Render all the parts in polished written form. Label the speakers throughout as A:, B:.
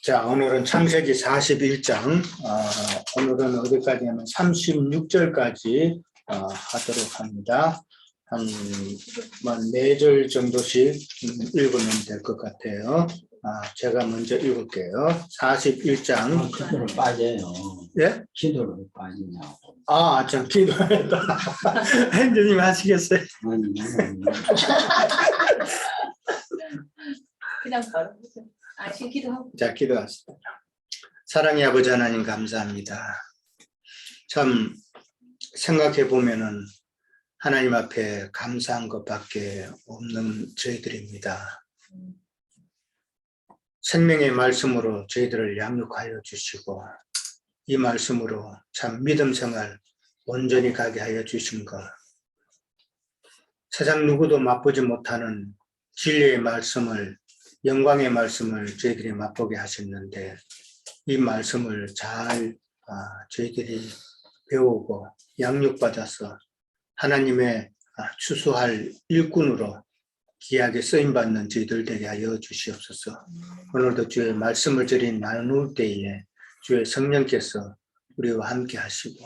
A: 자, 오늘은 창세기 41장, 오늘은 어디까지 하면 36절까지 하도록 합니다. 한 4절 정도씩 읽으면 될 것 같아요. 제가 먼저 읽을게요. 41장.
B: 기도로 빠져요.
A: 예?
B: 기도로 빠지냐고.
A: 참 기도했다. 행주님 하시겠어요?
B: 아니.
C: 그냥 바로 보세요. 지금 기도하고.
A: 자, 기도하시다. 사랑의 아버지 하나님 감사합니다. 참 생각해 보면은 하나님 앞에 감사한 것밖에 없는 저희들입니다. 생명의 말씀으로 저희들을 양육하여 주시고 이 말씀으로 참 믿음 생활 온전히 가게 하여 주신 것, 세상 누구도 맛보지 못하는 진리의 말씀을, 영광의 말씀을 저희들이 맛보게 하셨는데 이 말씀을 잘 저희들이 배우고 양육받아서 하나님의 추수할 일꾼으로 귀하게 쓰임받는 저희들 되게 하여 주시옵소서. 오늘도 주의 말씀을 저리 나눌 때에 주의 성령께서 우리와 함께 하시고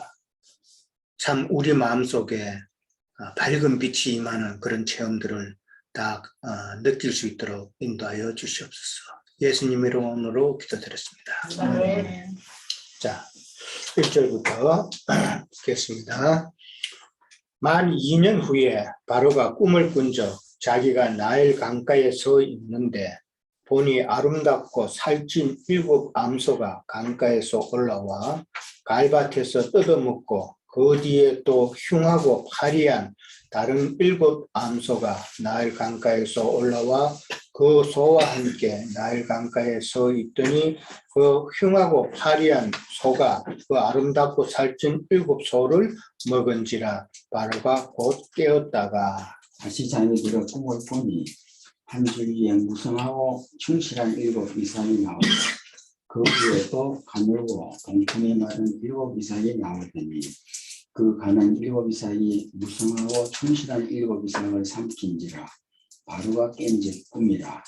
A: 참 우리 마음속에 밝은 빛이 임하는 그런 체험들을 다 느낄 수 있도록 인도하여 주시옵소서. 예수님의 이름으로 기도드렸습니다.
C: 네.
A: 자, 1절부터 읽겠습니다. 만 2년 후에 바로가 꿈을 꾼 적 자기가 나일 강가에 서 있는데 보니 아름답고 살찐 7 암소가 강가에서 올라와 갈밭에서 뜯어먹고 그 뒤에 또 흉하고 화려한 다른 7 암소가 나일 강가에서 올라와 그 소와 함께 나일 강가에 서 있더니 그 흉하고 화려한 소가 그 아름답고 살찐 7 소를 먹은지라 바로가 곧 깨었다가
B: 다시 자기들의 꿈을 보니 한 줄기에 무성하고 충실한 7 이삭이 나오고 그 위에 또 가늘고 동풍에 마른 7 이삭이 나오더니 그 가는 7 이삭이 무성하고 충실한 7 이삭을 삼킨지라 바로가 깬 꿈이라.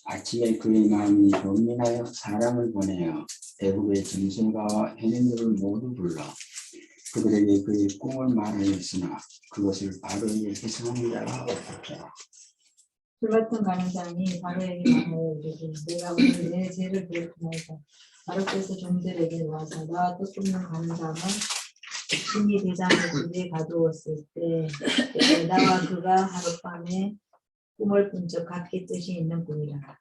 B: 아침에 그의 마음이 연민하여 사람을 보내어 애굽의 점술가와 해민들을 모두 불러 그들에게 그의 꿈을 말하였으나 그것을 바로에게 해석하는 자가 없었더라.
C: 불같은 가는 자니 바로에게 말하여 이르되 내가 오늘 내 죄를 들었나이다. 바로께서 종들에게 와서 나와 또 꿈을 가는 자는 신이 대장의 집에 가두었을 때 나와 그가 하룻밤에 꿈을 꾼 적 같게 뜻이 있는 꿈이라.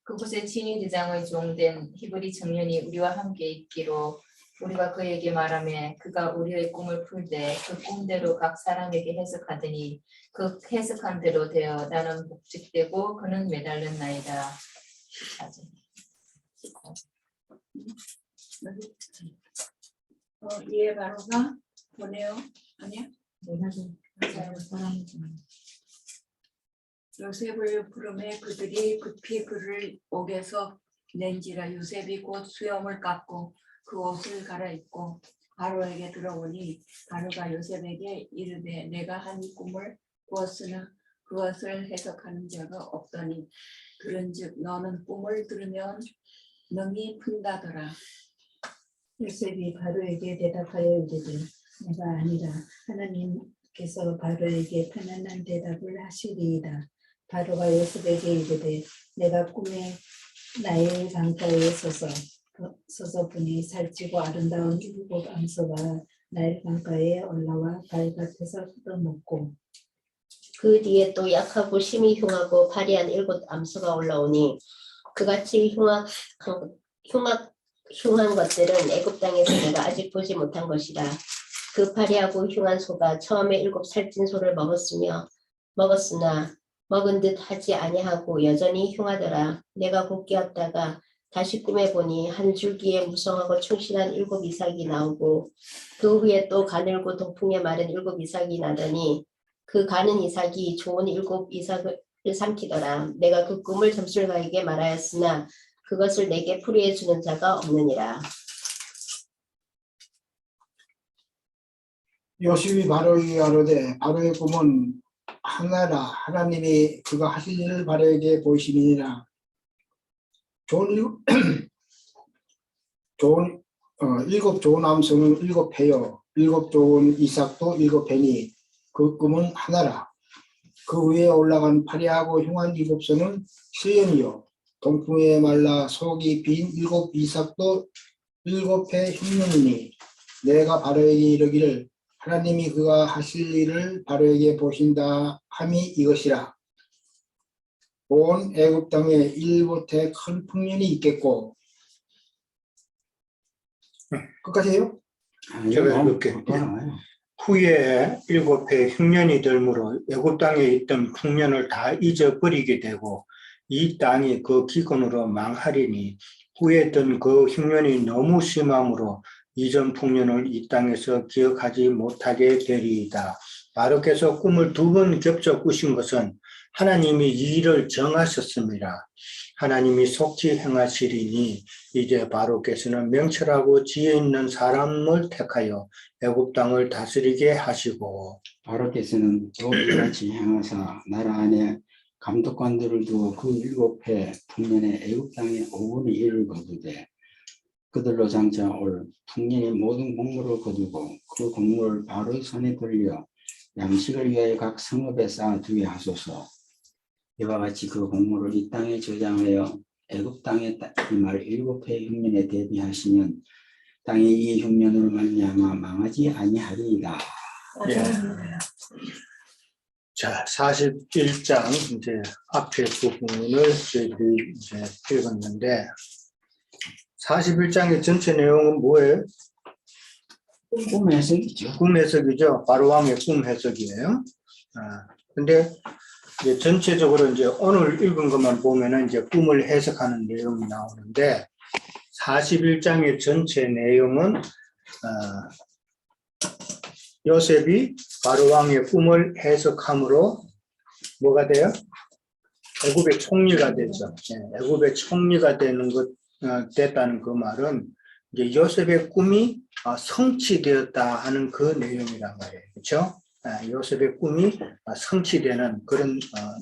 D: 그곳에 진위 대장의 종된 히브리 청년이 우리와 함께 있기로 우리가 그에게 말하며 그가 우리의 꿈을 풀 때 그 꿈대로 각 사람에게 해석하더니 그 해석한 대로 되어 나는 복직되고 그는 매달렸나이다.
E: 이에 바로가 보내요. 아니야?
C: 내가 사람이
E: 요셉을 부르매 그들이 급히 그를 옥에서 낸지라. 요셉이 곧 수염을 깎고 그 옷을 갈아입고 바로에게 들어오니 바로가 요셉에게 이르되 내가 한 꿈을 꾸었으나 그것을 해석하는 자가 없더니 그런즉 너는 꿈을 들으면 능히 푼다더라.
C: 요셉이 바로에게 대답하여 이르되 내가 아니라 하나님께서 바로에게 편안한 대답을 하시리이다. 바로가 요셉에게 이르되 내가 꿈에 나일 강가에 서서 보니 살찌고 아름다운 7 암소가 나일 강가에 올라와 갈밭에서 뜯어먹고
F: 그 뒤에 또 약하고 심히 흉하고 화려한 7 암소가 올라오니 그같이 흉한 것들은 애굽 땅에서 내가 아직 보지 못한 것이라. 그 화려하고 흉한 소가 처음에 7 살찐 소를 먹었으나 먹은 듯 하지 아니하고 여전히 흉하더라. 내가 곧 깨었다가 다시 꿈에 보니 한 줄기에 무성하고 충실한 7 이삭이 나오고 그 후에 또 가늘고 동풍에 마른 7 이삭이 나더니 그 가는 이삭이 좋은 7 이삭을 삼키더라. 내가 그 꿈을 점술가에게 말하였으나 그것을 내게 풀이해 주는 자가 없느니라.
G: 요셉이 바로에게 아뢰되 바로의 꿈은 하나라 하나님이 그가 하실 일을 바르게 보이시니라. 일곱 좋은 암송은 일곱 해요. 일곱 좋은 이삭도 일곱 해니 그 꿈은 하나라. 그 위에 올라간 파리하고 흉한 일곱 손은 시연이요. 동풍에 말라 속이 빈 일곱 이삭도 일곱 해 흉년이니 내가 바로에게 이르기를 하나님이 그가 하실 일을 바로에게 보신다 함이 이것이라. 온 애굽 땅에 일곱해 큰 풍년이 있겠고. 끝까지 해요?
A: 제가 이렇게 후에 7해 흉년이 들므로 애굽 땅에 있던 풍년을 다 잊어버리게 되고 이 땅이 그 기근으로 망하리니 후에 든 그 흉년이 너무 심함으로 이전 풍년을 이 땅에서 기억하지 못하게 되리이다. 바로께서 꿈을 2번 겹쳐 꾸신 것은 하나님이 이 일을 정하셨습니다. 하나님이 속히 행하시리니 이제 바로께서는 명철하고 지혜 있는 사람을 택하여 애굽 땅을 다스리게 하시고
B: 바로께서는 또 이같이 행하사 나라 안에 감독관들을 두어 그 7해 풍년에 애굽 땅에 5분의 1을 거두되 그들로 장차 올 풍년의 모든 곡물을 거두고 그 곡물을 바로의 손에 돌려 양식을 위하여 각 성읍에 쌓아두게 하소서. 이와 같이 그 곡물을 이 땅에 저장하여 애굽 땅에 이말 7해 흉년에 대비하시면 땅이 이 흉년으로 말미암아 망하지 아니하리이다.
A: 예. 자, 41장 이제 앞에 부분을 저희들이 이제 읽었는데 41장의 전체 내용은 뭐예요?
B: 꿈 해석이죠.
A: 꿈 해석이죠. 바로왕의 꿈 해석이에요. 근데 이제 전체적으로 이제 오늘 읽은 것만 보면은 이제 꿈을 해석하는 내용이 나오는데 41장의 전체 내용은 요셉이 바로왕의 꿈을 해석함으로 뭐가 돼요? 애굽의 총리가 되죠. 애굽의 총리가 되는 것 됐다는 그 말은 이제 요셉의 꿈이 성취되었다 하는 그 내용이란 말이에요. 그렇죠? 요셉의 꿈이 성취되는 그런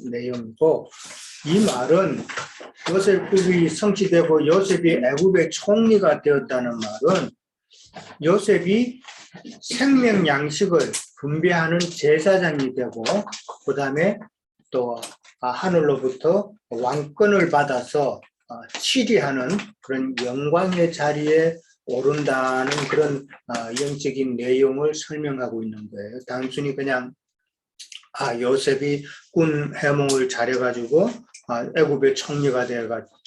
A: 내용이고 이 말은 요셉의 꿈이 성취되고 요셉이 애굽의 총리가 되었다는 말은 요셉이 생명 양식을 분배하는 제사장이 되고 그 다음에 또 하늘로부터 왕권을 받아서 치리하는 그런 영광의 자리에 오른다는 그런 영적인 내용을 설명하고 있는 거예요. 단순히 그냥 요셉이 꾼 해몽을 잘해가지고 애굽의 총리가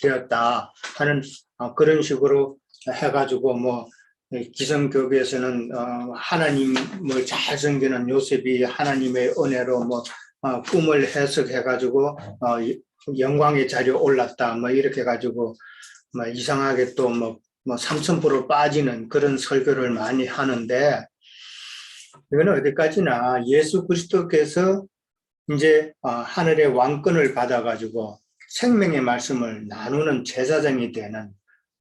A: 되었다 하는 그런 식으로 해가지고 뭐 기성교회에서는 하나님을 잘 섬기는 요셉이 하나님의 은혜로 뭐 꿈을 해석해가지고 영광의 자리에 올랐다 뭐 이렇게 가지고 뭐 이상하게 또 뭐 3000% 빠지는 그런 설교를 많이 하는데 이거는 어디까지나 예수 그리스도께서 이제 하늘의 왕권을 받아가지고 생명의 말씀을 나누는 제사장이 되는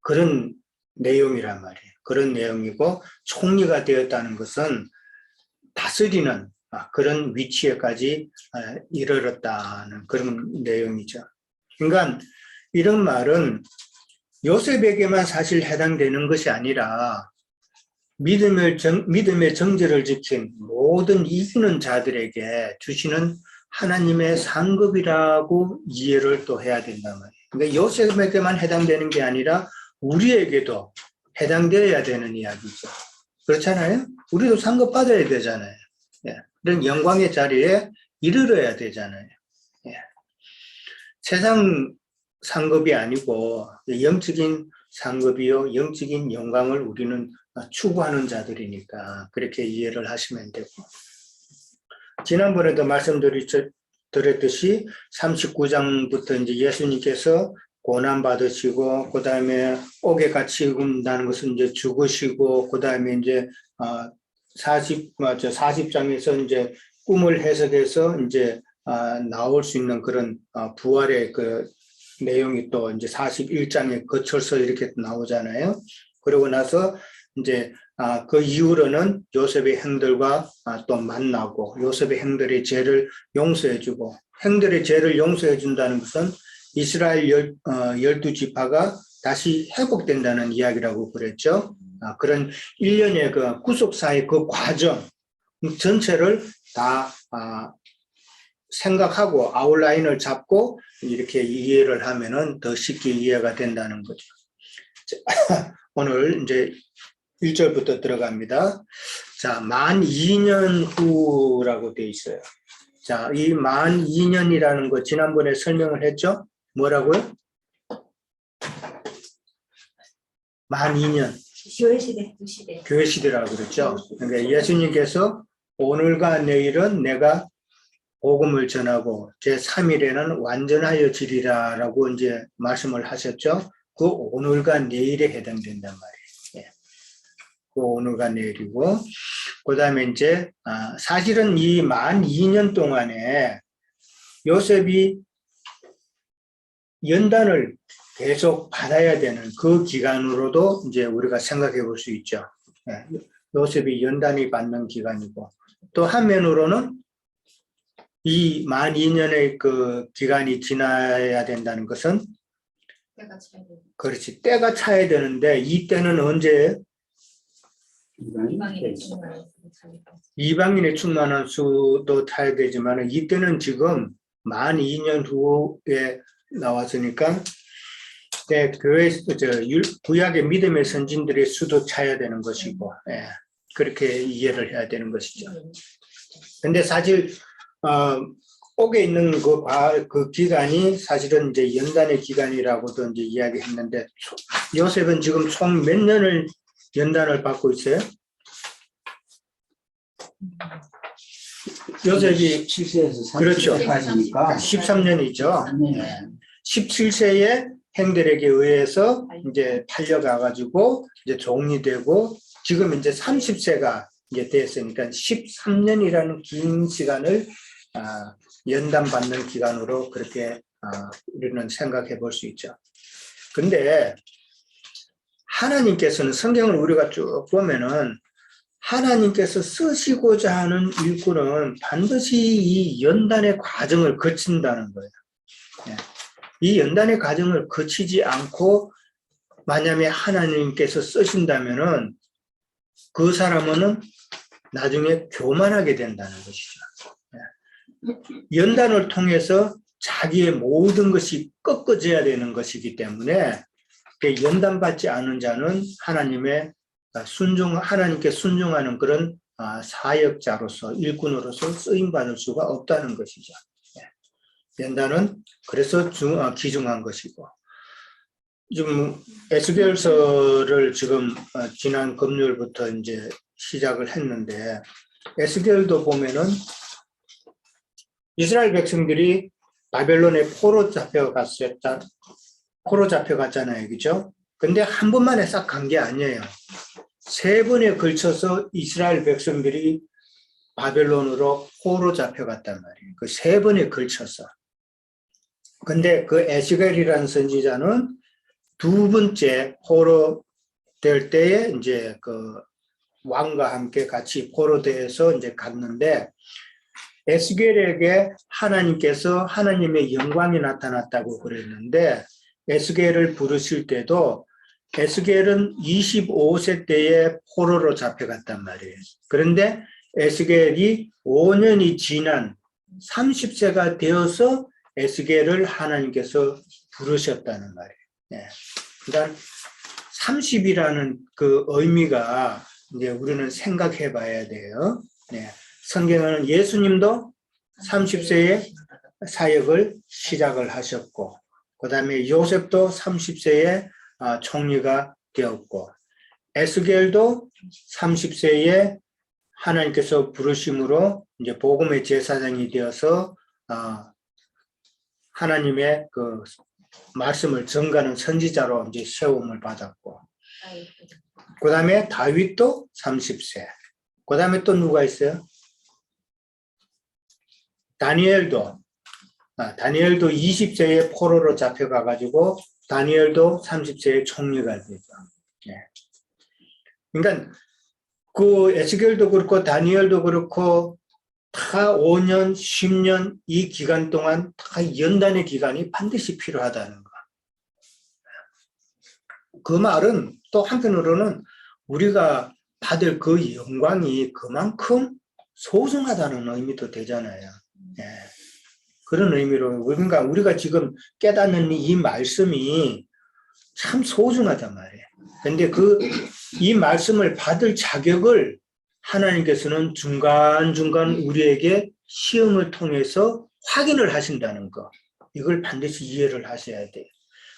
A: 그런 내용이란 말이에요. 그런 내용이고 총리가 되었다는 것은 다스리는 그런 위치에까지 이르렀다는 그런 내용이죠. 그러니까 이런 말은 요셉에게만 사실 해당되는 것이 아니라 믿음의 정죄를 지킨 모든 이기는 자들에게 주시는 하나님의 상급이라고 이해를 또 해야 된단 말이에요. 그러니까 요셉에게만 해당되는 게 아니라 우리에게도 해당되어야 되는 이야기죠. 그렇잖아요? 우리도 상급 받아야 되잖아요. 그런 영광의 자리에 이르러야 되잖아요. 세상 상급이 아니고 영적인 상급이요 영적인 영광을 우리는 추구하는 자들이니까 그렇게 이해를 하시면 되고 지난번에도 말씀드렸듯이 39장부터 이제 예수님께서 고난 받으시고 그 다음에 옥에 갇힌다는 것은 이제 죽으시고 그 다음에 이제 40장에서 이제 꿈을 해석해서 이제 나올 수 있는 그런 부활의 그 내용이 또 이제 41장에 거쳐서 이렇게 나오잖아요. 그러고 나서 이제 그 이후로는 요셉의 형들과 또 만나고 요셉의 형들의 죄를 용서해주고 형들의 죄를 용서해준다는 것은 이스라엘 12지파가 다시 회복된다는 이야기라고 그랬죠. 그런 일련의 그 구속사의 그 과정 전체를 다 생각하고 아웃라인을 잡고 이렇게 이해를 하면은 더 쉽게 이해가 된다는 거죠. 오늘 이제 1절부터 들어갑니다. 자, 만 2년 후라고 되어 있어요. 자, 이 만 2년이라는 거 지난번에 설명을 했죠? 뭐라고요? 만 2년.
C: 교회시대.
D: 시대.
A: 교회 시대라고 그랬죠. 그러니까 예수님께서 오늘과 내일은 내가 복음을 전하고 제 3일에는 완전하여 지리라라고 이제 말씀을 하셨죠. 그 오늘과 내일에 해당된단 말이에요. 예. 그 오늘과 내일이고 그다음에 이제 사실은 이 만 2년 동안에 요셉이 연단을 계속 받아야 되는 그 기간으로도 이제 우리가 생각해 볼 수 있죠. 예. 요셉이 연단이 받는 기간이고 또 한면으로는 이 만 2년의 그 기간이 지나야 된다는 것은
D: 때가 차야 돼.
A: 그렇지 때가 차야 되는데 이 때는 언제
D: 이방인의 충만한
A: 이방인의 충만한 수도 타야 되지만 이때는 지금 만 2년 후에 나왔으니까 교회 구약의 믿음의 선진들의 수도 차야 되는 것이고 예, 그렇게 이해를 해야 되는 것이죠. 근데 사실 옥에 있는 그 기간이 사실은 이제 연단의 기간이라고도 이제 이야기했는데 요셉은 지금 총 몇 년을 연단을 받고 있어요? 요셉이
B: 17세에서
A: 그렇죠.
B: 30세까지니까
A: 13년이죠. 17세에 행들에게 의해서 이제 팔려가가지고 이제 종이 되고 지금 이제 30세가 이제 됐으니까 13년이라는 긴 시간을 연단받는 기간으로 그렇게 우리는 생각해 볼 수 있죠. 근데 하나님께서는 성경을 우리가 쭉 보면은 하나님께서 쓰시고자 하는 일꾼은 반드시 이 연단의 과정을 거친다는 거예요. 이 연단의 과정을 거치지 않고 만약에 하나님께서 쓰신다면은 그 사람은 나중에 교만하게 된다는 것이죠. 연단을 통해서 자기의 모든 것이 꺾어져야 되는 것이기 때문에 연단받지 않은 자는 하나님께 순종하는 그런 사역자로서 일꾼으로서 쓰임받을 수가 없다는 것이죠. 연단은 그래서 귀중한 것이고 좀 에스겔서를 지금 지난 금요일부터 이제 시작을 했는데 에스겔도 보면은 이스라엘 백성들이 바벨론에 포로 잡혀갔잖아요, 그죠? 근데 한 번만에 싹 간 게 아니에요. 3번에 걸쳐서 이스라엘 백성들이 바벨론으로 포로 잡혀갔단 말이에요. 그 3번에 걸쳐서. 근데 그 에스겔이라는 선지자는 2번째 포로 될 때에 이제 그 왕과 함께 같이 포로돼서 이제 갔는데 에스겔에게 하나님께서 하나님의 영광이 나타났다고 그랬는데 에스겔을 부르실 때도 에스겔은 25세 때에 포로로 잡혀갔단 말이에요. 그런데 에스겔이 5년이 지난 30세가 되어서 에스겔을 하나님께서 부르셨다는 말이에요. 네. 그러니까 30이라는 그 의미가 이제 우리는 생각해 봐야 돼요. 네. 성경은 예수님도 30세에 사역을 시작을 하셨고, 그 다음에 요셉도 30세에 총리가 되었고, 에스겔도 30세에 하나님께서 부르심으로 이제 복음의 제사장이 되어서 하나님의 그 말씀을 전가하는 선지자로 이제 세움을 받았고, 그 다음에 다윗도 30세, 그 다음에 또 누가 있어요? 다니엘도 20세에 포로로 잡혀가가지고 다니엘도 30세에 총리가 되죠. 네. 그러니까 그 에스겔도 그렇고 다니엘도 그렇고 다 5년, 10년 이 기간 동안 다 연단의 기간이 반드시 필요하다는 거. 그 말은 또 한편으로는 우리가 받을 그 영광이 그만큼 소중하다는 의미도 되잖아요. 예. 그런 의미로 그러니까 우리가 지금 깨닫는 이 말씀이 참 소중하단 말이에요. 근데 이 말씀을 받을 자격을 하나님께서는 중간중간 우리에게 시험을 통해서 확인을 하신다는 거. 이걸 반드시 이해를 하셔야 돼요.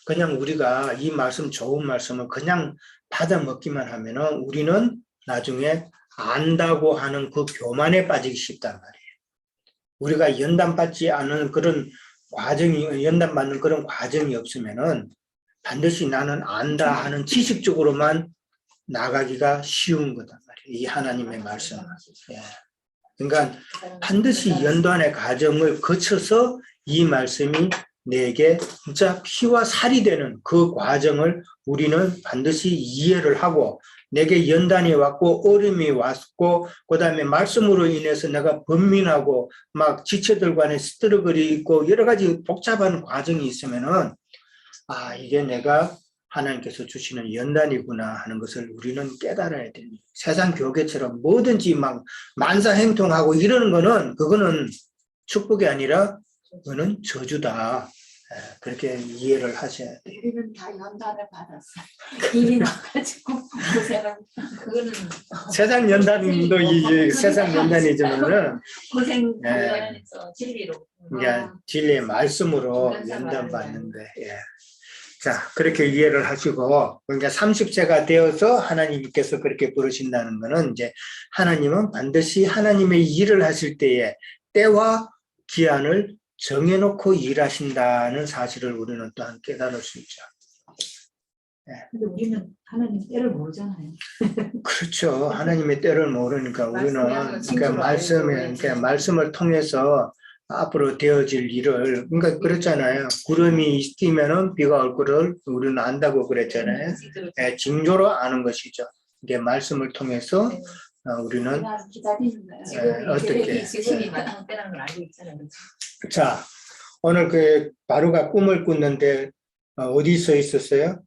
A: 그냥 우리가 이 말씀, 좋은 말씀을 그냥 받아 먹기만 하면은 우리는 나중에 안다고 하는 그 교만에 빠지기 쉽단 말이에요. 우리가 연단받지 않은 그런 과정이, 연단받는 그런 과정이 없으면은 반드시 나는 안다 하는 지식적으로만 나가기가 쉬운 거단 말이에요. 이 하나님의 말씀은. 예. 그러니까 반드시 연단의 과정을 거쳐서 이 말씀이 내게 진짜 피와 살이 되는 그 과정을 우리는 반드시 이해를 하고 내게 연단이 왔고 어려움이 왔고 그다음에 말씀으로 인해서 내가 번민하고 막 지체들과 안에 스트러글이 있고 여러 가지 복잡한 과정이 있으면은 아 이게 내가 하나님께서 주시는 연단이구나 하는 것을 우리는 깨달아야 됩니다. 세상 교계처럼 뭐든지 막 만사행통하고 이러는 거는 그거는 축복이 아니라 그거는 저주다. 그렇게 이해를 하셔야 돼요.
E: 우리는 다 연단을 받았어요. 이미 와가지고 고생을
D: 그거는
A: 세상 연단도 이 세상 연단이지만은
E: 고생
D: 관련해서 진리로.
A: 그러니까 진리의 말씀으로 연단받는데 예. 자 그렇게 이해를 하시고 그러니까 30세가 되어서 하나님께서 그렇게 부르신다는 것은 이제 하나님은 반드시 하나님의 일을 하실 때에 때와 기한을 정해놓고 일하신다는 사실을 우리는 또한 깨달을 수 있죠.
C: 근데 우리는 하나님 때를 모르잖아요.
A: 그렇죠. 하나님의 때를 모르니까 우리는
D: 말씀을
A: 그러니까 말씀을 통해서 앞으로 되어질 일을 그러니까 그렇잖아요. 구름이 있으면은 비가 올 거를 우리는 안다고 그랬잖아요. 예, 징조로 아는 것이죠. 이게 말씀을 통해서 우리는
E: 그냥 기다리는 거예요.
D: 지금이
A: 어떻게
D: 지금이 마땅 때라는 걸 알고 있잖아요. 그렇죠?
A: 자 오늘 그 바로가 꿈을 꿨는데 어디 서 있었어요?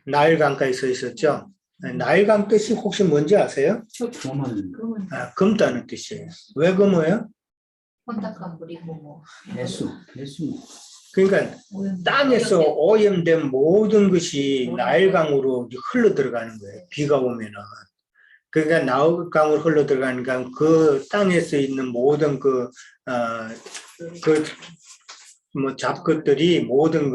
A: 나일강가에 서 있었죠. 나일강 뜻이 혹시 뭔지 아세요?
B: 그러면
A: 아, 검다는 뜻이에요. 왜 검어요?
D: 혼탁한 물이고 뭐.
B: 배수
A: 그러니까 땅에서 오염된 모든 것이 나일강으로 흘러 들어가는 거예요. 비가 오면은. 그러니까 나일강으로 흘러 들어가니까 그 땅에서 있는 모든 뭐 잡것들이 모든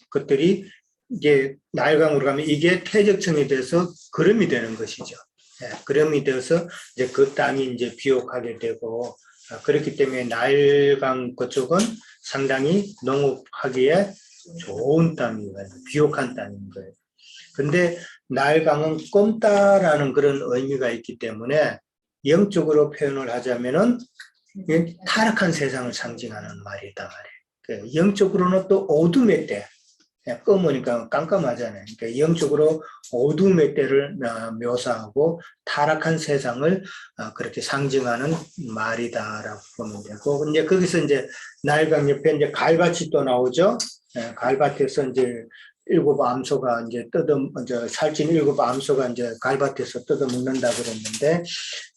A: 것들이 이게 나일강으로 가면 이게 퇴적층이 돼서 거름이 되는 것이죠. 예, 거름이 되어서 이제 그 땅이 이제 비옥하게 되고 그렇기 때문에 나일강 그쪽은 상당히 농업하기에 좋은 땅이에요. 비옥한 땅인 거예요. 근데 나일강은 검다라는 그런 의미가 있기 때문에 영적으로 표현을 하자면은 타락한 세상을 상징하는 말이다 말이에요. 영적으로는 또 어둠의 때, 검으니까 깜깜하잖아요. 그러니까 영적으로 어둠의 때를 묘사하고 타락한 세상을 그렇게 상징하는 말이다라고 보면 되고, 이제 거기서 이제 나일강 옆에 이제 갈밭이 또 나오죠. 갈밭에서 이제 일곱 암소가 이제 살찐 일곱 암소가 이제 갈밭에서 뜯어먹는다 그랬는데,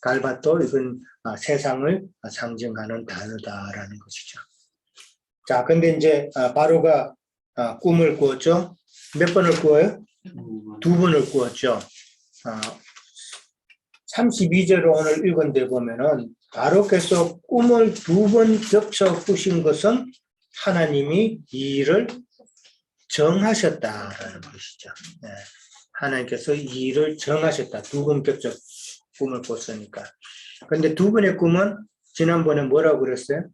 A: 갈밭도 이건 세상을 상징하는 단어다라는 것이죠. 자, 근데 이제 바로가 꿈을 꾸었죠. 몇 번을 꾸어요? 2번을 꾸었죠. 32절을 오늘 읽은 데 보면은 바로께서 꿈을 2번 겹쳐 꾸신 것은 하나님이 이 일을 정하셨다라는 것이죠. 네. 하나님께서 이 일을 정하셨다. 2번 겹쳐 꿈을 꿨으니까. 근데 2번의 꿈은 지난번에 뭐라고 그랬어요?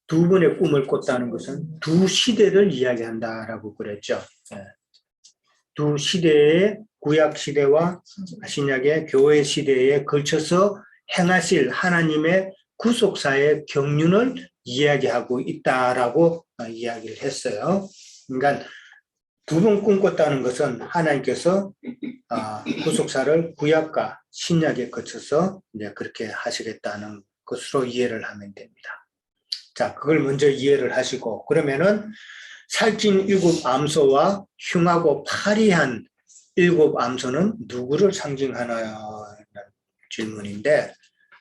A: 2번의 꿈을 꿨다는 것은 2 시대를 이야기한다라고 그랬죠. 네. 2 시대의 구약 시대와 신약의 교회 시대에 걸쳐서 행하실 하나님의 구속사의 경륜을 이야기하고 있다라고 이야기를 했어요. 그러니까 두 번 꿈꿨다는 것은 하나님께서 구속사를 구약과 신약에 거쳐서 이제 그렇게 하시겠다는 것으로 이해를 하면 됩니다. 자, 그걸 먼저 이해를 하시고, 그러면은 살찐 7 암소와 흉하고 파리한 7 암소는 누구를 상징하나요? 질문인데,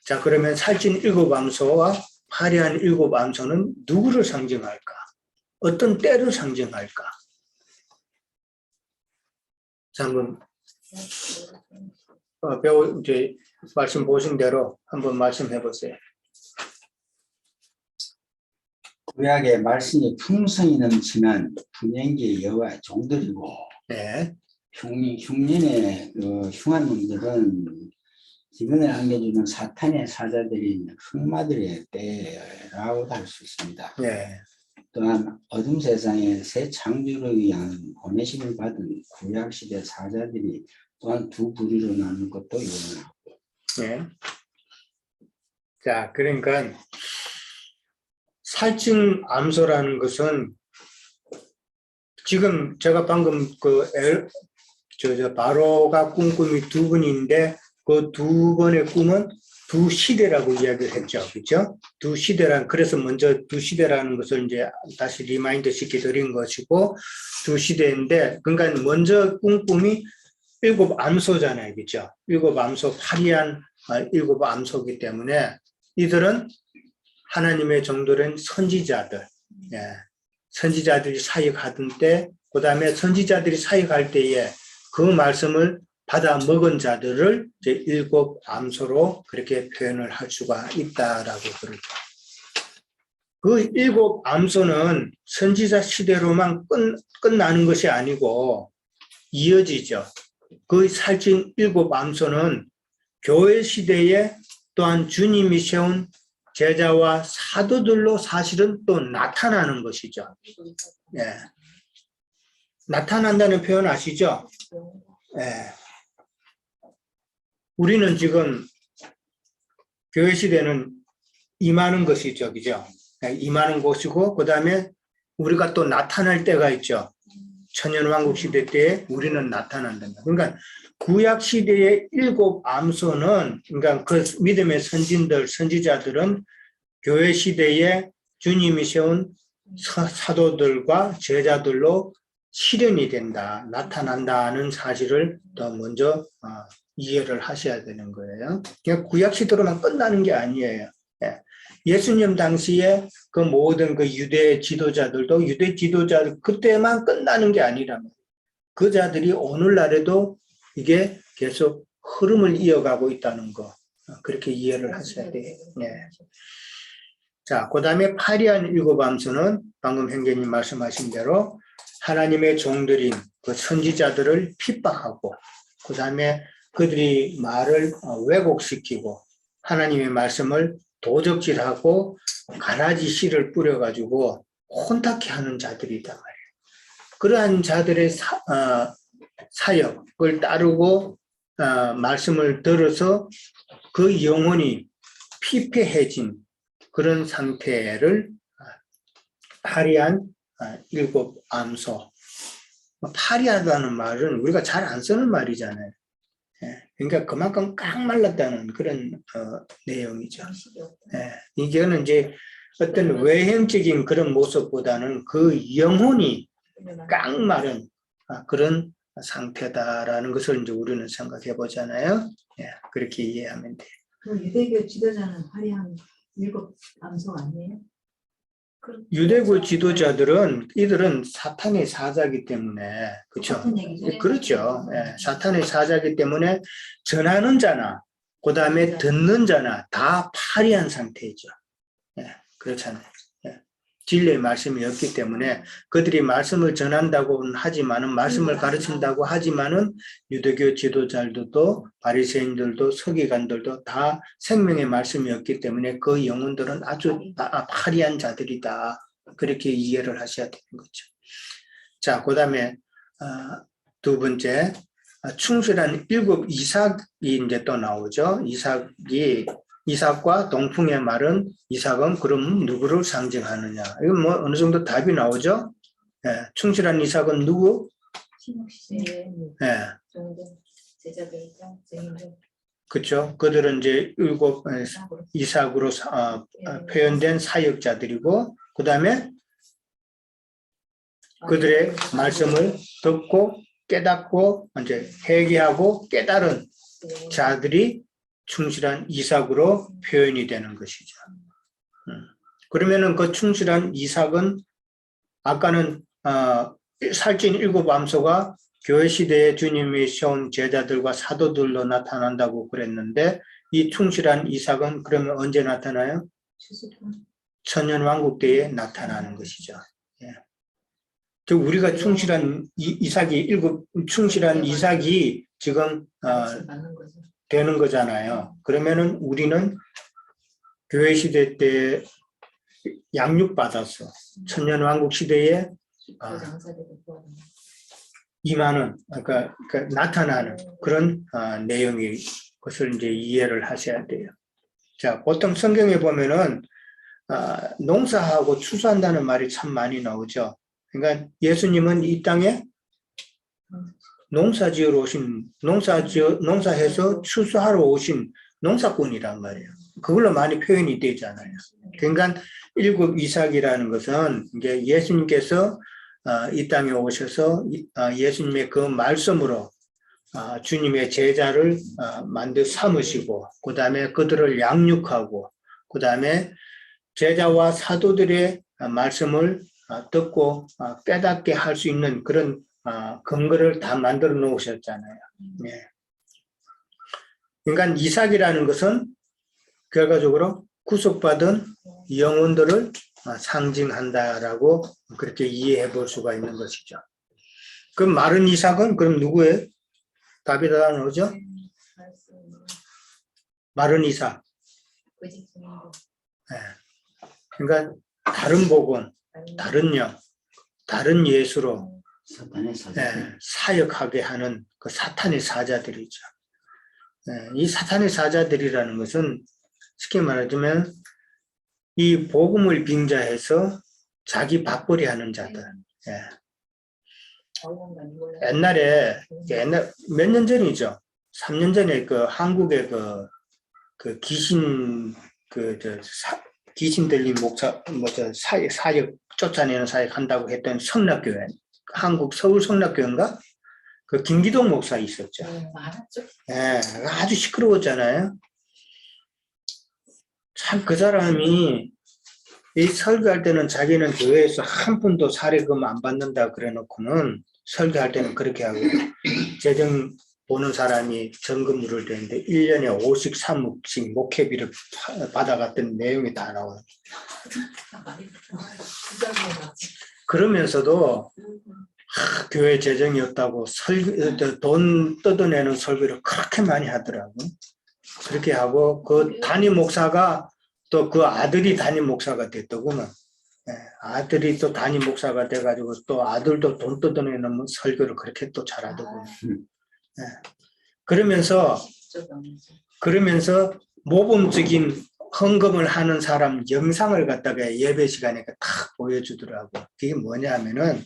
A: 자, 그러면 살찐 7 암소와 파리한 7 암소는 누구를 상징할까? 어떤 때를 상징할까? 자, 한번 이제 말씀 보신 대로 한번 말씀해 보세요.
B: 구약의 말씀이 풍성히 넘치는 분연기의 여호와의 종들이고
A: 네,
B: 흉년의 흉한 놈들은 기근을 안겨주는 사탄의 사자들인 흑마들의 때라고도 할 수 있습니다.
A: 네,
B: 또한 어둠 세상에 새 창조를 위한 보내심을 받은 구약시대 사자들이 또한 두 부류로 나눈 것도 유명하고.
A: 네. 자, 그러니까 살찐 암소라는 것은 지금 제가 방금 바로가 꾼 꿈이 2번인데 그 2번의 꿈은 두 시대라고 이야기를 했죠. 그렇죠? 두 시대란, 그래서 먼저 두 시대라는 것을 이제 다시 리마인드 시켜드린 것이고, 두 시대인데, 그러니까 먼저 꾼 꿈이 7 암소잖아요. 그렇죠? 7 암소, 파리한 7 암소이기 때문에 이들은 하나님의 종들은 선지자들, 선지자들이 사역하던 때, 그 다음에 선지자들이 사역할 때에 그 말씀을 받아 먹은 자들을 이제 7 암소로 그렇게 표현을 할 수가 있다라고 그러죠. 그 7 암소는 선지자 시대로만 끝나는 것이 아니고 이어지죠. 그 살찐 7 암소는 교회 시대에 또한 주님이 세운 제자와 사도들로 사실은 또 나타나는 것이죠. 예. 나타난다는 표현 아시죠? 예. 우리는 지금 교회 시대는 임하는 것이죠. 그죠? 임하는 것이고, 그 다음에 우리가 또 나타날 때가 있죠. 천년왕국 시대 때에 우리는 나타난다. 그러니까 구약 시대의 7 암소는, 그러니까 그 믿음의 선진들, 선지자들은 교회 시대에 주님이 세운 사도들과 제자들로 실현이 된다, 나타난다는 사실을 더 먼저 이해를 하셔야 되는 거예요. 그냥 구약 시대로만 끝나는 게 아니에요. 예수님 당시에 그 모든 그 유대 지도자들도 유대 지도자들 그때만 끝나는 게 아니라면 그 자들이 오늘날에도 이게 계속 흐름을 이어가고 있다는 거, 그렇게 이해를 하셔야 돼요. 자, 그 다음에 파리한 7 암소는 방금 형제님 말씀하신 대로 하나님의 종들인 그 선지자들을 핍박하고, 그 다음에 그들이 말을 왜곡시키고 하나님의 말씀을 도적질하고 가라지 씨를 뿌려가지고 혼탁해 하는 자들이다 말이에요. 그러한 자들의 사역을 따르고 말씀을 들어서 그 영혼이 피폐해진 그런 상태를 파리한 7 암소. 파리하다는 말은 우리가 잘 안 쓰는 말이잖아요. 그러니까 그만큼 꽉 말랐다는 그런 내용이죠. 이게는 이제 어떤 외형적인 그런 모습보다는 그 영혼이 꽉 마른 그런 상태다라는 것을 이제 우리는 생각해 보잖아요. 그렇게 이해하면 돼요.
C: 그 유대교 지도자는 화려한 7 암소 아니에요?
A: 유대교 지도자들은 이들은 사탄의 사자이기 때문에, 그렇죠?
C: 같은 얘기죠.
A: 그렇죠. 사탄의 사자이기 때문에 전하는 자나 그 다음에 듣는 자나 다 파리한 상태이죠. 그렇잖아요. 진리의 말씀이 없기 때문에 그들이 말씀을 전한다고는 하지만은, 말씀을 가르친다고 하지만은 유대교 지도자들도 바리새인들도 서기관들도 다 생명의 말씀이 없기 때문에 그 영혼들은 아주 파리한 자들이다. 그렇게 이해를 하셔야 되는 거죠. 자, 그 다음에 2번째, 충실한 7 이삭이 이제 또 나오죠. 이삭과 동풍의 말은, 이삭은 그럼 누구를 상징하느냐? 이건 뭐 어느 정도 답이 나오죠. 충실한 이삭은 누구?
D: 신학 시대에
A: 예,
D: 종된 제자들과 증인들
A: 그렇죠. 그들은 이제 일곱 이삭으로 표현된 사역자들이고, 그 다음에 그들의 말씀을 듣고 깨닫고 이제 회개하고 깨달은 자들이 충실한 이삭으로 표현이 되는 것이죠. 그러면은 그 충실한 이삭은 아까는 살찐 일곱 암소가 교회 시대에 주님이 세운 제자들과 사도들로 나타난다고 그랬는데 이 충실한 이삭은 그러면 언제 나타나요? 천년왕국 때에 나타나는 것이죠. 예. 즉 우리가 충실한 충실한 이삭이 지금
D: 맞는 거죠.
A: 되는 거잖아요. 그러면은 우리는 교회 시대 때 양육받아서 천년왕국 시대에
D: 그 장사되고 구하는
A: 임하는, 그러니까 나타나는 그런 내용이 것을 이제 이해를 하셔야 돼요. 자, 보통 성경에 보면은 농사하고 추수한다는 말이 참 많이 나오죠. 그러니까 예수님은 이 땅에 농사지으러 오신, 농사해서 추수하러 오신 농사꾼이란 말이에요. 그걸로 많이 표현이 되잖아요. 그러니까 일곱 이삭이라는 것은 이제 예수님께서 이 땅에 오셔서 예수님의 그 말씀으로 주님의 제자를 삼으시고, 그 다음에 그들을 양육하고, 그 다음에 제자와 사도들의 말씀을 듣고 깨닫게 할 수 있는 그런 근거를 다 만들어 놓으셨잖아요. 네. 그러니까 이삭이라는 것은 결과적으로 구속받은 영혼들을 상징한다라고 그렇게 이해해 볼 수가 있는 것이죠. 그럼 마른 이삭은 그럼 누구예요? 답이 다 나오죠? 마른 이삭. 네. 그러니까 다른 복음, 다른 영, 다른 예수로
B: 사탄의 사자들.
A: 사역하게 하는 그 사탄의 사자들이죠. 이 사탄의 사자들이라는 것은 쉽게 말하자면 이 복음을 빙자해서 자기 밥벌이 하는 자들. 옛날 몇 년 전이죠. 3년 전에 그 한국의 그 귀신 귀신 들린 목사 사역 쫓아내는 사역 한다고 했던 성락교회, 한국 서울 성락교회인가? 그 김기동 목사 있었죠.
D: 많았죠.
A: 예, 아주 시끄러웠잖아요. 참 그 사람이 이 설교할 때는 자기는 교회에서 한 푼도 사례금 안 받는다 그래 놓고는 설교할 때는 그렇게 하고 재정 보는 사람이 전금 물을 되는데 1년에 53억씩 목회비를 받아갔던 내용이 다 나와요. 그러면서도 교회 재정이 없다고 돈 뜯어내는 설교를 그렇게 많이 하더라고. 그렇게 하고 그 담임 목사가 또 그 아들이 담임 목사가 됐더구만. 아들이 또 담임 목사가 돼가지고 또 아들도 돈 뜯어내는 설교를 그렇게 또 잘하더구만. 그러면서 모범적인 헌금을 하는 사람 영상을 갖다가 예배 시간에 딱 보여주더라고. 그게 뭐냐 하면은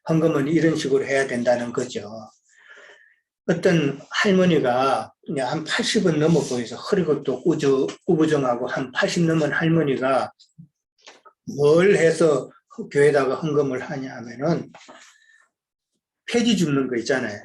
A: 헌금은 이런 식으로 해야 된다는 거죠. 어떤 할머니가 그냥 한 80은 넘어 보여서 허리가 또 우부정하고 한 80 넘은 할머니가 뭘 해서 교회에다가 헌금을 하냐 하면은 폐지 줍는 거 있잖아요.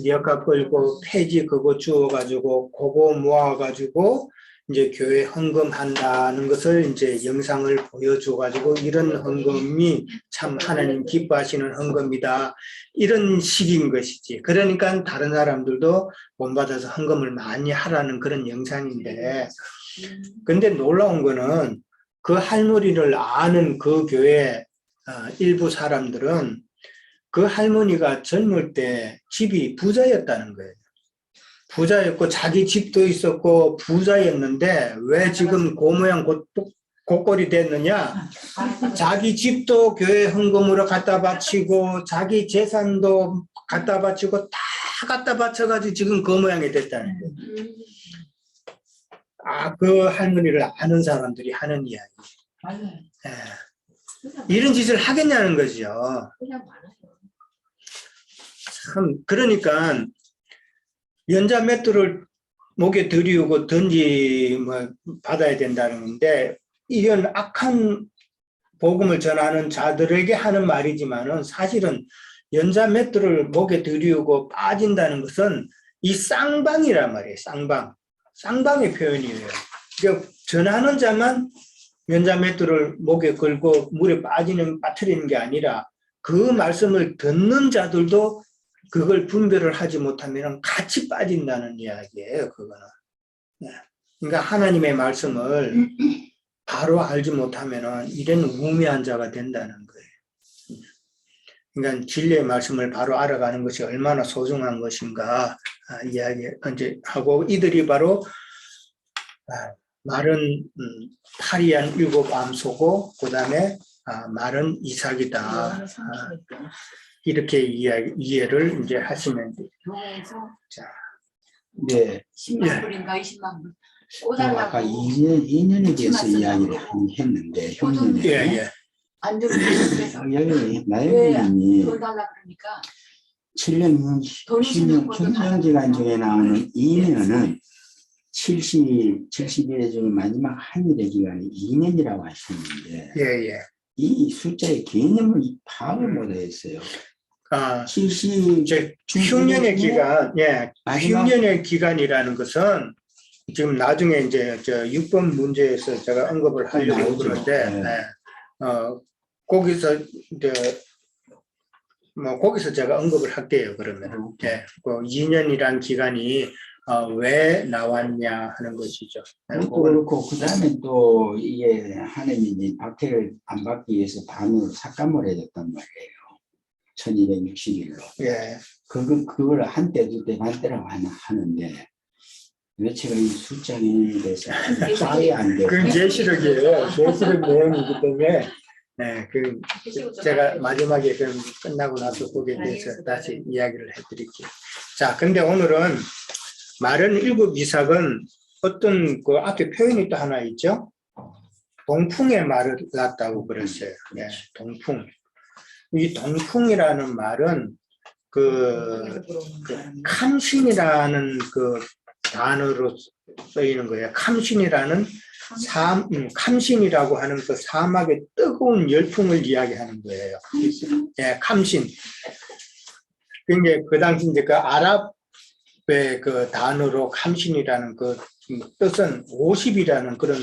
A: 리어카 끌고 폐지 그거 주워가지고 그거 모아가지고 이제 교회 헌금한다는 것을 이제 영상을 보여줘가지고 이런 헌금이 참 하나님 기뻐하시는 헌금이다. 이런 식인 것이지. 그러니까 다른 사람들도 본받아서 헌금을 많이 하라는 그런 영상인데, 근데 놀라운 거는 그 할머니를 아는 그 교회 일부 사람들은 그 할머니가 젊을 때 집이 부자였다는 거예요. 부자였고 자기 집도 있었고 부자였는데 왜 지금 그 모양 곧골이 됐느냐. 자기 집도 교회 헌금으로 갖다 바치고 자기 재산도 갖다 바치고 다 갖다 바쳐가지고 지금 그 모양이 됐다는 거예요. 그 할머니를 아는 사람들이 하는 이야기. 이런 짓을 하겠냐는 거죠. 참 그러니까 연자 맷돌을 목에 들이우고 던지 뭐 받아야 된다는 건데 이런 악한 복음을 전하는 자들에게 하는 말이지만은 사실은 연자 맷돌을 목에 들이우고 빠진다는 것은 이 쌍방이란 말이에요. 쌍방의 표현이에요. 그러니까 전하는 자만 연자 맷돌을 목에 걸고 물에 빠뜨리는 게 아니라 그 말씀을 듣는 자들도 그걸 분별을 하지 못하면 같이 빠진다는 이야기예요. 그거는. 그러니까 하나님의 말씀을 바로 알지 못하면 이런 우매한 자가 된다는 거예요. 그러니까 진리의 말씀을 바로 알아가는 것이 얼마나 소중한 것인가 이야기 이제 하고 이들이 바로 말은 파리한 일곱 암소고 그다음에 말은 이삭이다. 이렇게 이해를 이제 하시면 돼요.
E: 교회에서
B: 네.
E: 10만 불인가 20만 불
B: 아까
E: 꽂아달라고
B: 2년에 대해서
E: 치마
B: 이야기를
E: 쓰려고.
B: 했는데
E: 보존-
B: 형님이
E: 안 주고 그래서
B: 여기 나영님이
E: 돈 달라 그러니까
B: 7년,
E: 돈
B: 10년,
E: 주는
B: 천년기간 중에 나오는 2년은 70일의 중 마지막 한일의 기간이 2년이라고 하셨는데
A: 예.
B: 이 숫자의 개념을 파악을 못했어요. 70
A: 이제 흉년의 기간,
B: 마지막-
A: 흉년의 기간이라는 것은 지금 나중에 이제 저 6번 문제에서 제가 언급을 하려고
B: 나오죠.
A: 그러는데,
B: 네.
A: 거기서 이제 거기서 제가 언급을 할게요. 그러면 그 2년이란 기간이 왜 나왔냐 하는 것이죠.
B: 그것도 그렇고 그 다음에 또 이게 하나님이 박해를 안 받기 위해서 반으로 삭감을 해줬단 말이에요. 1260일로.
A: 예.
B: 그걸 한때 두때 반때라고 하는데 도대체가 이 숫자에 대해서 파악이 안 돼요.
A: 그건 계시록이에요. 계시록 내용이기 때문에 제가 마지막에 그럼 끝나고 나서 거기에 대해서 다시 이야기를 해드릴게요. 자, 근데 오늘은 말은 일곱 이삭은 어떤 그 앞에 표현이 또 하나 있죠. 동풍의 말을 낳았다고 그랬어요. 네, 동풍. 이 동풍이라는 말은 그 캄신이라는 그 단어로 쓰이는 거예요. 캄신이라는 캄신이라고 하는 그 사막의 뜨거운 열풍을 이야기하는 거예요. 예, 캄신. 그게 그 당시 이제 그 아랍의 그 단어로 캄신이라는 그 뜻은 50이라는 그런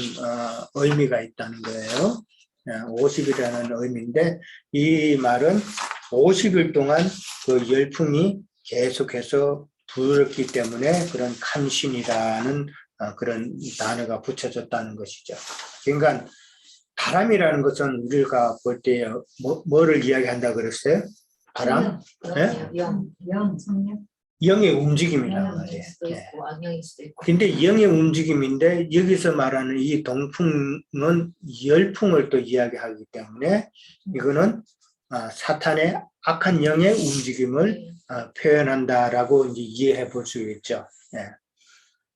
A: 의미가 있다는 거예요. 50이라는 의미인데 이 말은 50일 동안 그 열풍이 계속해서 불었기 때문에 그런 캄신이라는 그런 단어가 붙여졌다는 것이죠. 그러니까 바람이라는 것은 우리가 볼 때 뭐를 이야기한다 그랬어요? 바람?
C: 성령.
A: 영의 움직임이란
D: 영일
A: 말이에요.
D: 수도 있고 악령일 수도 있고.
A: 근데 영의 움직임인데 여기서 말하는 이 동풍은 열풍을 또 이야기하기 때문에 이거는 사탄의 악한 영의 움직임을 표현한다라고 이제 이해해 볼 수 있죠.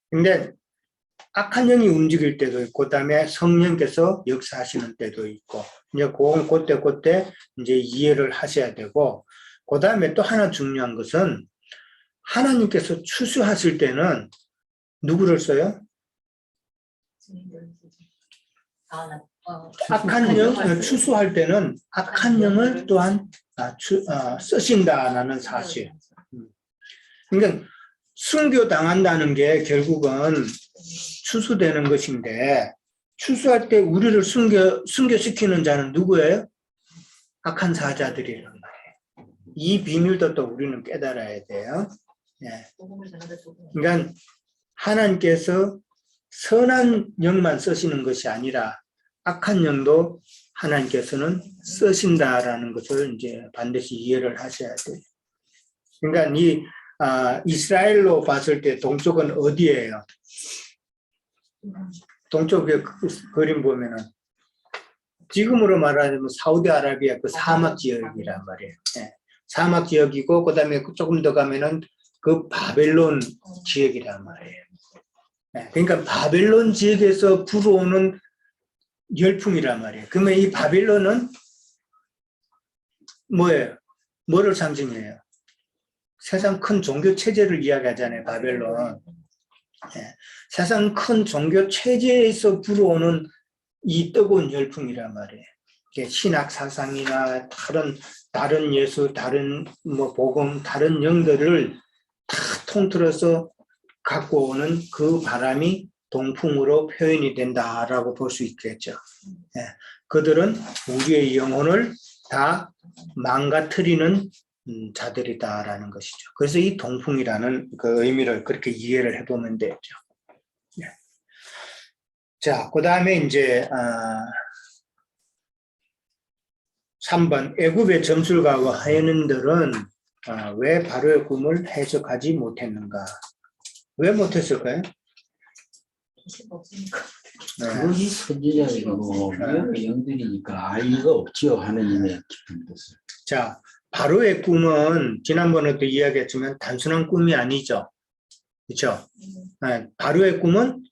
A: 근데 악한 영이 움직일 때도 있고, 그다음에 성령께서 역사하시는 때도 있고, 이제 그때 이제 이해를 하셔야 되고, 그다음에 또 하나 중요한 것은 하나님께서 추수하실 때는 누구를 써요? 악한 영, 추수할 때는 악한 영을 또한 쓰신다라는 사실. 그러니까 순교당한다는 게 결국은 추수되는 것인데 추수할 때 우리를 순교시키는 자는 누구예요? 악한 사자들이란 말이에요. 이 비밀도 또 우리는 깨달아야 돼요. 그러니까 하나님께서 선한 영만 쓰시는 것이 아니라 악한 영도 하나님께서는 쓰신다라는 것을 이제 반드시 이해를 하셔야 돼요. 그러니까 이 이스라엘로 봤을 때 동쪽은 어디예요? 동쪽의 그림 보면은 지금으로 말하자면 사우디아라비아 그 사막 지역이란 말이에요. 사막 지역이고 그다음에 조금 더 가면은 그 바벨론 지역이란 말이에요. 그러니까 바벨론 지역에서 불어오는 열풍이란 말이에요. 그러면 이 바벨론은 뭐예요? 뭐를 상징해요? 세상 큰 종교 체제를 이야기하잖아요, 바벨론. 예, 세상 큰 종교 체제에서 불어오는 이 뜨거운 열풍이란 말이에요. 이게 신학 사상이나 다른 예수, 다른 뭐 복음, 다른 영들을 다 통틀어서 갖고 오는 그 바람이 동풍으로 표현이 된다라고 볼 수 있겠죠. 예, 그들은 우리의 영혼을 다 망가뜨리는 자들이다라는 것이죠. 그래서 이 동풍이라는 그 의미를 그렇게 이해를 해보면 되죠. 예. 자, 그 다음에 이제 3번 애굽의 점술가와 하연인들은 왜 바로의 꿈을 해석하지 못했는가? 왜 못했을까요?
D: 계시가 없으니까.
A: 네.
B: 그것이 선지자이고 위험의 영들이니까 알리가 없지요. 하느님의 깊은 뜻을.
A: 자, 바로의 꿈은 지난번에도 이야기했지만 단순한 꿈이 아니죠. 그렇죠? 네, 바로의 꿈은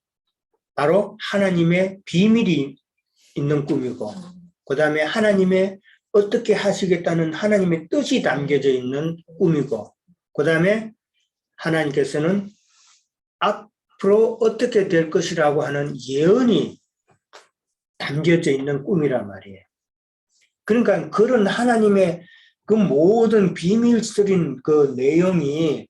A: 바로 하나님의 비밀이 있는 꿈이고, 그 다음에 하나님의 어떻게 하시겠다는 하나님의 뜻이 담겨져 있는 꿈이고, 그 다음에 하나님께서는 앞으로 어떻게 될 것이라고 하는 예언이 담겨져 있는 꿈이란 말이에요. 그러니까 그런 하나님의 그 모든 비밀스러운 그 내용이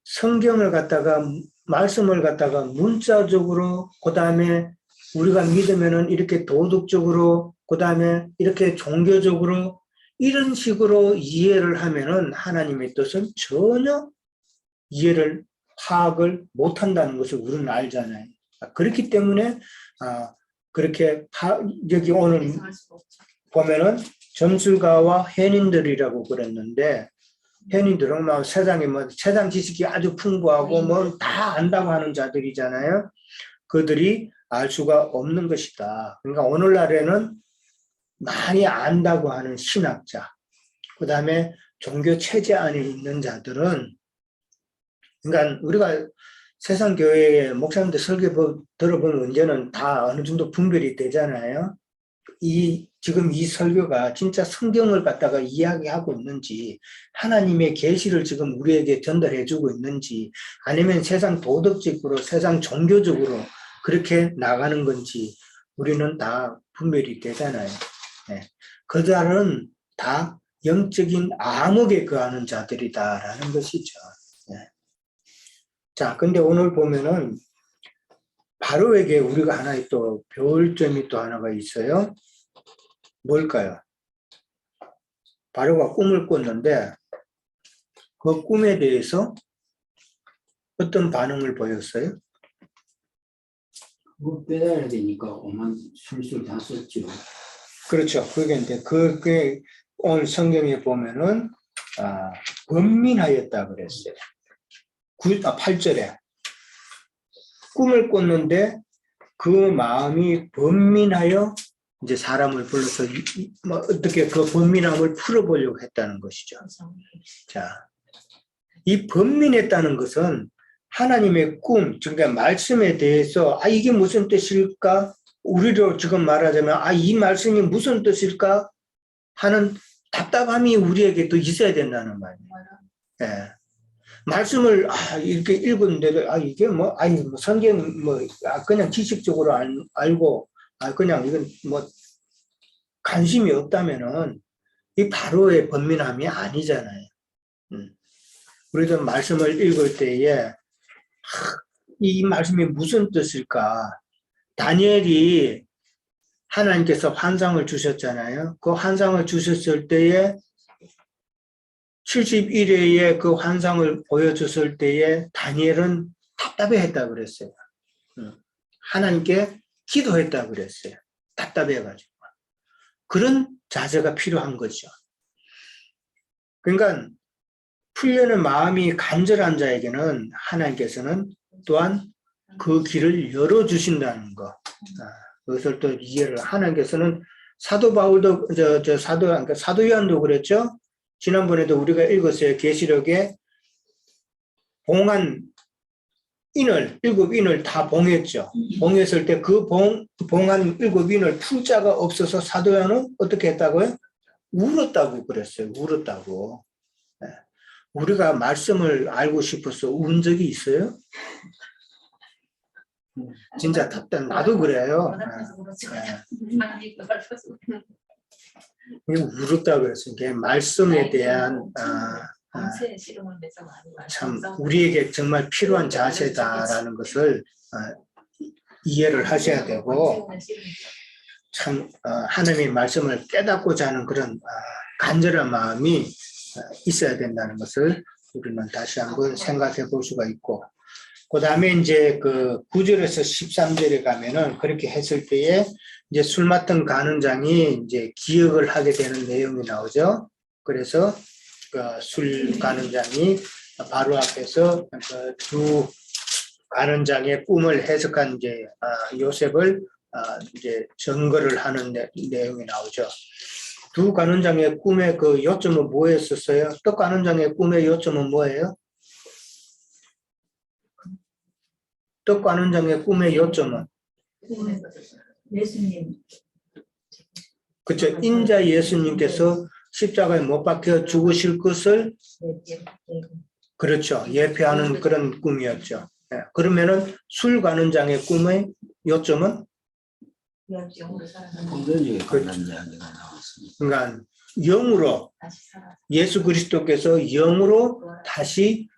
A: 성경을 갖다가 말씀을 갖다가 문자적으로 그 다음에 우리가 믿으면은 이렇게 도덕적으로 그 다음에 이렇게 종교적으로 이런 식으로 이해를 하면은 하나님의 뜻은 전혀 이해를 파악을 못한다는 것을 우리는 알잖아요. 그렇기 때문에 그렇게 여기 오늘 보면은 점술가와 해인들이라고 그랬는데 해인들은 막 세상에 뭐 세상 지식이 아주 풍부하고 뭐 다 안다고 하는 자들이잖아요. 그들이 알 수가 없는 것이다. 그러니까 오늘날에는 많이 안다고 하는 신학자, 그 다음에 종교 체제 안에 있는 자들은, 그러니까 우리가 세상 교회의 목사님들 설교 들어보면 언제는 다 어느 정도 분별이 되잖아요. 지금 이 설교가 진짜 성경을 갖다가 이야기하고 있는지, 하나님의 계시를 지금 우리에게 전달해주고 있는지, 아니면 세상 도덕적으로, 세상 종교적으로 그렇게 나가는 건지 우리는 다 분별이 되잖아요. 네. 그들은 다 영적인 암흑에 거하는 자들이다라는 것이죠. 네. 자, 근데 오늘 보면은 바로에게 우리가 하나의 또 배울 점이 또 하나가 있어요. 뭘까요? 바로가 꿈을 꿨는데 그 꿈에 대해서 어떤 반응을 보였어요?
B: 그거 빼야 되니까 오만 술술 다 썼죠.
A: 그렇죠. 그게 이제 그게 오늘 성경에 보면은 번민하였다 그랬어요. 8절에 꿈을 꿨는데 그 마음이 번민하여 이제 사람을 불러서 뭐 어떻게 그 번민함을 풀어보려고 했다는 것이죠. 자, 이 번민했다는 것은 하나님의 꿈, 그러니까 말씀에 대해서 이게 무슨 뜻일까? 우리로 지금 말하자면 이 말씀이 무슨 뜻일까? 하는 답답함이 우리에게 또 있어야 된다는 말이에요. 예. 말씀을 이렇게 읽었는데도 이게 뭐 성경 뭐 그냥 지식적으로 알고 그냥 이건 뭐 관심이 없다면은 이 바로의 번민함이 아니잖아요. 우리도 말씀을 읽을 때에 이 말씀이 무슨 뜻일까? 다니엘이 하나님께서 환상을 주셨잖아요. 그 환상을 주셨을 때에 71회에 그 환상을 보여줬을 때에 다니엘은 답답해했다 그랬어요. 하나님께 기도했다 그랬어요. 답답해가지고. 그런 자세가 필요한 거죠. 그러니까 풀려는 마음이 간절한 자에게는 하나님께서는 또한 그 길을 열어주신다는 거. 그것을 또 이해를 하나님께서는 사도 바울도 사도 요한도 그랬죠. 지난번에도 우리가 읽었어요. 계시록에 봉한 인을 7인을 다 봉했죠. 봉했을 때 그 봉한 7인을 풀 자가 없어서 사도 요한은 어떻게 했다고요? 울었다고 그랬어요. 울었다고. 우리가 말씀을 알고 싶어서 운 적이 있어요? 진짜 답답. 나도 그래요. 울었다 그랬으니까 말씀에 대한
D: 검체의 씨름을 내서 많이
A: 참
D: 말씀
A: 우리에게 정말 필요한 자세다라는 것을 이해를 하셔야 되고 참 하나님의 말씀을 깨닫고자 하는 그런 간절한 마음이 있어야 된다는 것을 우리는 다시 한번 생각해 볼 수가 있고, 그 다음에 이제 그 9절에서 13절에 가면은 그렇게 했을 때에 이제 술 맡은 간원장이 이제 기억을 하게 되는 내용이 나오죠. 그래서 그 술 간원장이 바로 앞에서 그 두 간원장의 꿈을 해석한 이제 요셉을 이제 증거를 하는 내용이 나오죠. 두 간원장의 꿈의 그 요점은 뭐였었어요? 떡 간원장의 꿈의 요점은 뭐예요? 떡 간원장의 꿈의 요점은
C: 예수님.
A: 그렇죠. 인자 예수님께서 십자가에 못 박혀 죽으실 것을 그렇죠. 예표하는 그런 꿈이었죠. 그러면은 술 간원장의 꿈의 요점은
B: 성경에 관한 이야기가 나왔습니다.
A: 그러니까 영으로 예수 그리스도께서 영으로 다시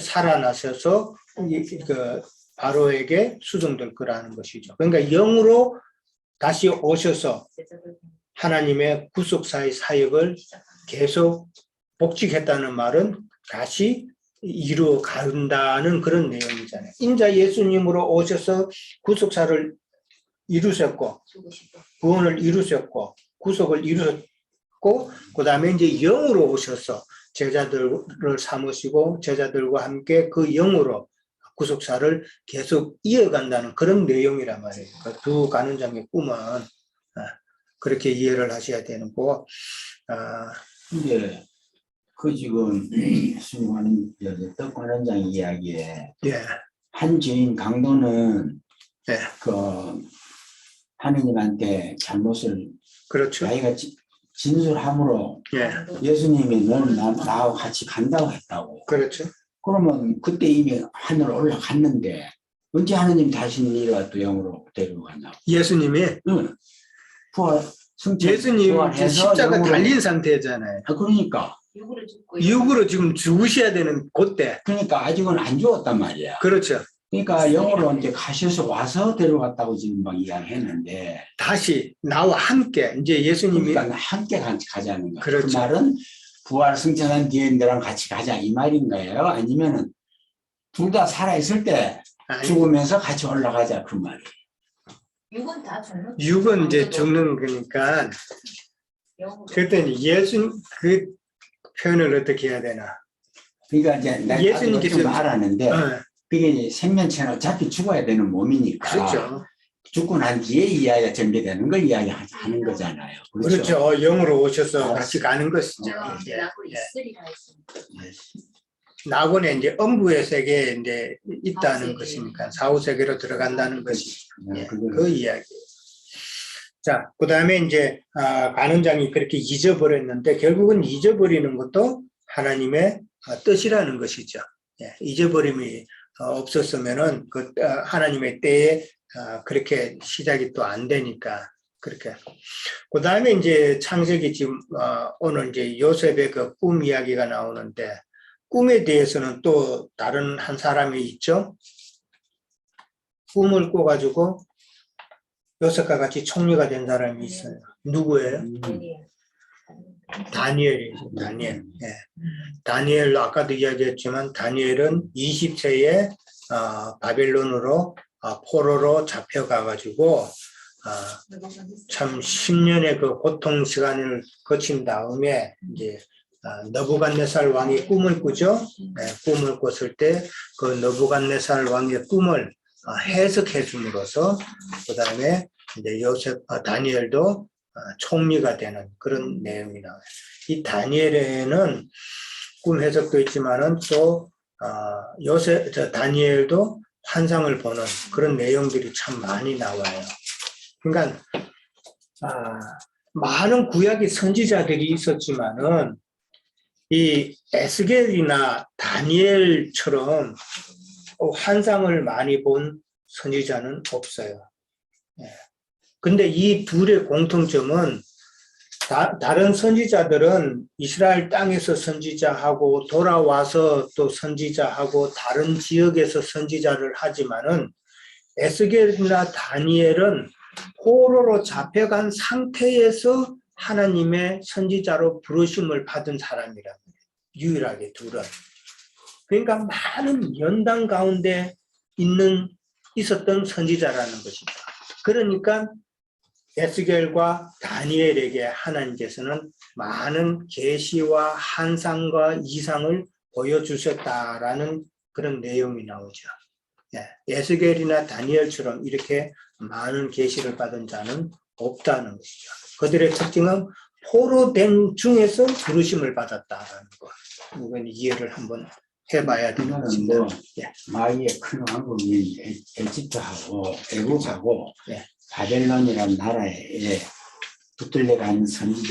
A: 살아나셔서 그 바로에게 수종될 거라는 것이죠. 그러니까 영으로 다시 오셔서 하나님의 구속사의 사역을 계속 복직했다는 말은 다시 이루어 간다는 그런 내용이잖아요. 인자 예수님으로 오셔서 구속사를 이루셨고 구원을 이루셨고 구속을 이루셨고 그 다음에 이제 영으로 오셔서 제자들을 삼으시고 제자들과 함께 그 영으로 구속사를 계속 이어간다는 그런 내용이란 말이에요. 그 두 간원장의 꿈은 그렇게 이해를 하셔야 되는 거고.
B: 근데 그 지금 수님하는 떡 관원장 이야기에
A: 예.
B: 한 주인 강도는
A: 예.
B: 그 하느님한테 잘못을
A: 그렇죠.
B: 자기가 진술함으로
A: 예.
B: 예수님이 너는 나하고 같이 간다고 했다고.
A: 그렇죠.
B: 그러면 그때 이미 하늘 올라갔는데 언제 하느님 다시 내려와 또 영으로 데리고 갔냐고.
A: 예수님이
B: 응. 부활 승천
A: 예수님
B: 부활해서
A: 십자가
B: 영으로.
A: 달린 상태잖아요.
B: 그러니까
A: 육으로 지금 죽으셔야 되는 그때.
B: 그러니까 아직은 안 죽었단 말이야.
A: 그렇죠.
B: 그러니까 영으로 이제 가셔서 와서 데려갔다고 지금 막 이야기했는데
A: 다시 나와 함께 이제 예수님이
B: 그러니까 함께 같이 가자는 거야.
A: 그렇죠.
B: 그 말은 부활 승천한 뒤에들랑 같이 가자 이 말인 거예요. 아니면은 둘 다 살아 있을 때
A: 아니,
B: 죽으면서 같이 올라가자 그 말이에요.
D: 육은 다 죽는
A: 육은 이제 죽는 거니까 그랬더니 예수 그 표현을 어떻게 해야 되나?
B: 그러니까 이제 내가
A: 예수님께서
B: 말하는데 그게 생명체는 어차피 죽어야 되는 몸이니까
A: 그렇죠.
B: 죽고 난 뒤에 이야기가 전개되는 걸 이야기하는 거잖아요.
A: 그렇죠. 영으로 오셔서
B: 알았어요.
A: 같이 가는 것이죠.
D: 이제
A: 예.
D: 나고 있으리라 했습니다.
A: 낙원에 이제 음부의 세계에 이제 있다는
D: 사후세계.
A: 것이니까 사후세계로 들어간다는 것이
B: 네,
A: 그 이야기. 자, 그 다음에 이제 간원장이 그렇게 잊어버렸는데 결국은 잊어버리는 것도 하나님의 뜻이라는 것이죠. 예, 잊어버림이 없었으면은 그 하나님의 때에 그렇게 시작이 또 안 되니까 그렇게. 그 다음에 이제 창세기 지금 오늘 이제 요셉의 그 꿈 이야기가 나오는데 꿈에 대해서는 또 다른 한 사람이 있죠. 꿈을 꿔가지고 요셉과 같이 총리가 된 사람이 있어요. 누구예요? 다니엘이죠. 다니엘. 예. 다니엘 아까도 이야기했지만 다니엘은 20세에 바벨론으로 포로로 잡혀가가지고 참 10년의 그 고통 시간을 거친 다음에 이제 느부갓네살 왕이 꿈을 꾸죠. 네, 꿈을 꿨을 때 그 느부갓네살 왕의 꿈을 해석해 줌으로써 그 다음에 이제 다니엘도 총리가 되는 그런 내용이 나와요. 이 다니엘에는 꿈 해석도 있지만은 또 다니엘도 환상을 보는 그런 내용들이 참 많이 나와요. 그러니까 많은 구약의 선지자들이 있었지만은 이 에스겔이나 다니엘처럼 환상을 많이 본 선지자는 없어요. 근데 이 둘의 공통점은 다른 선지자들은 이스라엘 땅에서 선지자하고 돌아와서 또 선지자하고 다른 지역에서 선지자를 하지만은 에스겔이나 다니엘은 포로로 잡혀간 상태에서 하나님의 선지자로 부르심을 받은 사람이랍니다. 유일하게 둘은. 그러니까 많은 연단 가운데 있었던 선지자라는 것입니다. 그러니까 에스겔과 다니엘에게 하나님께서는 많은 계시와 환상과 이상을 보여주셨다라는 그런 내용이 나오죠. 에스겔이나 다니엘처럼 이렇게 많은 계시를 받은 자는 없다는 것이죠. 그들의 특징은 포로된 중에서 부르심을 받았다라는 거. 이건 이해를 한번 해봐야 되는
B: 이거는
A: 것입니다.
B: 뭐 마귀의 큰 왕국인 에집트하고 애국하고
A: 예.
B: 바벨론이라는 나라에 붙들려가는 선지자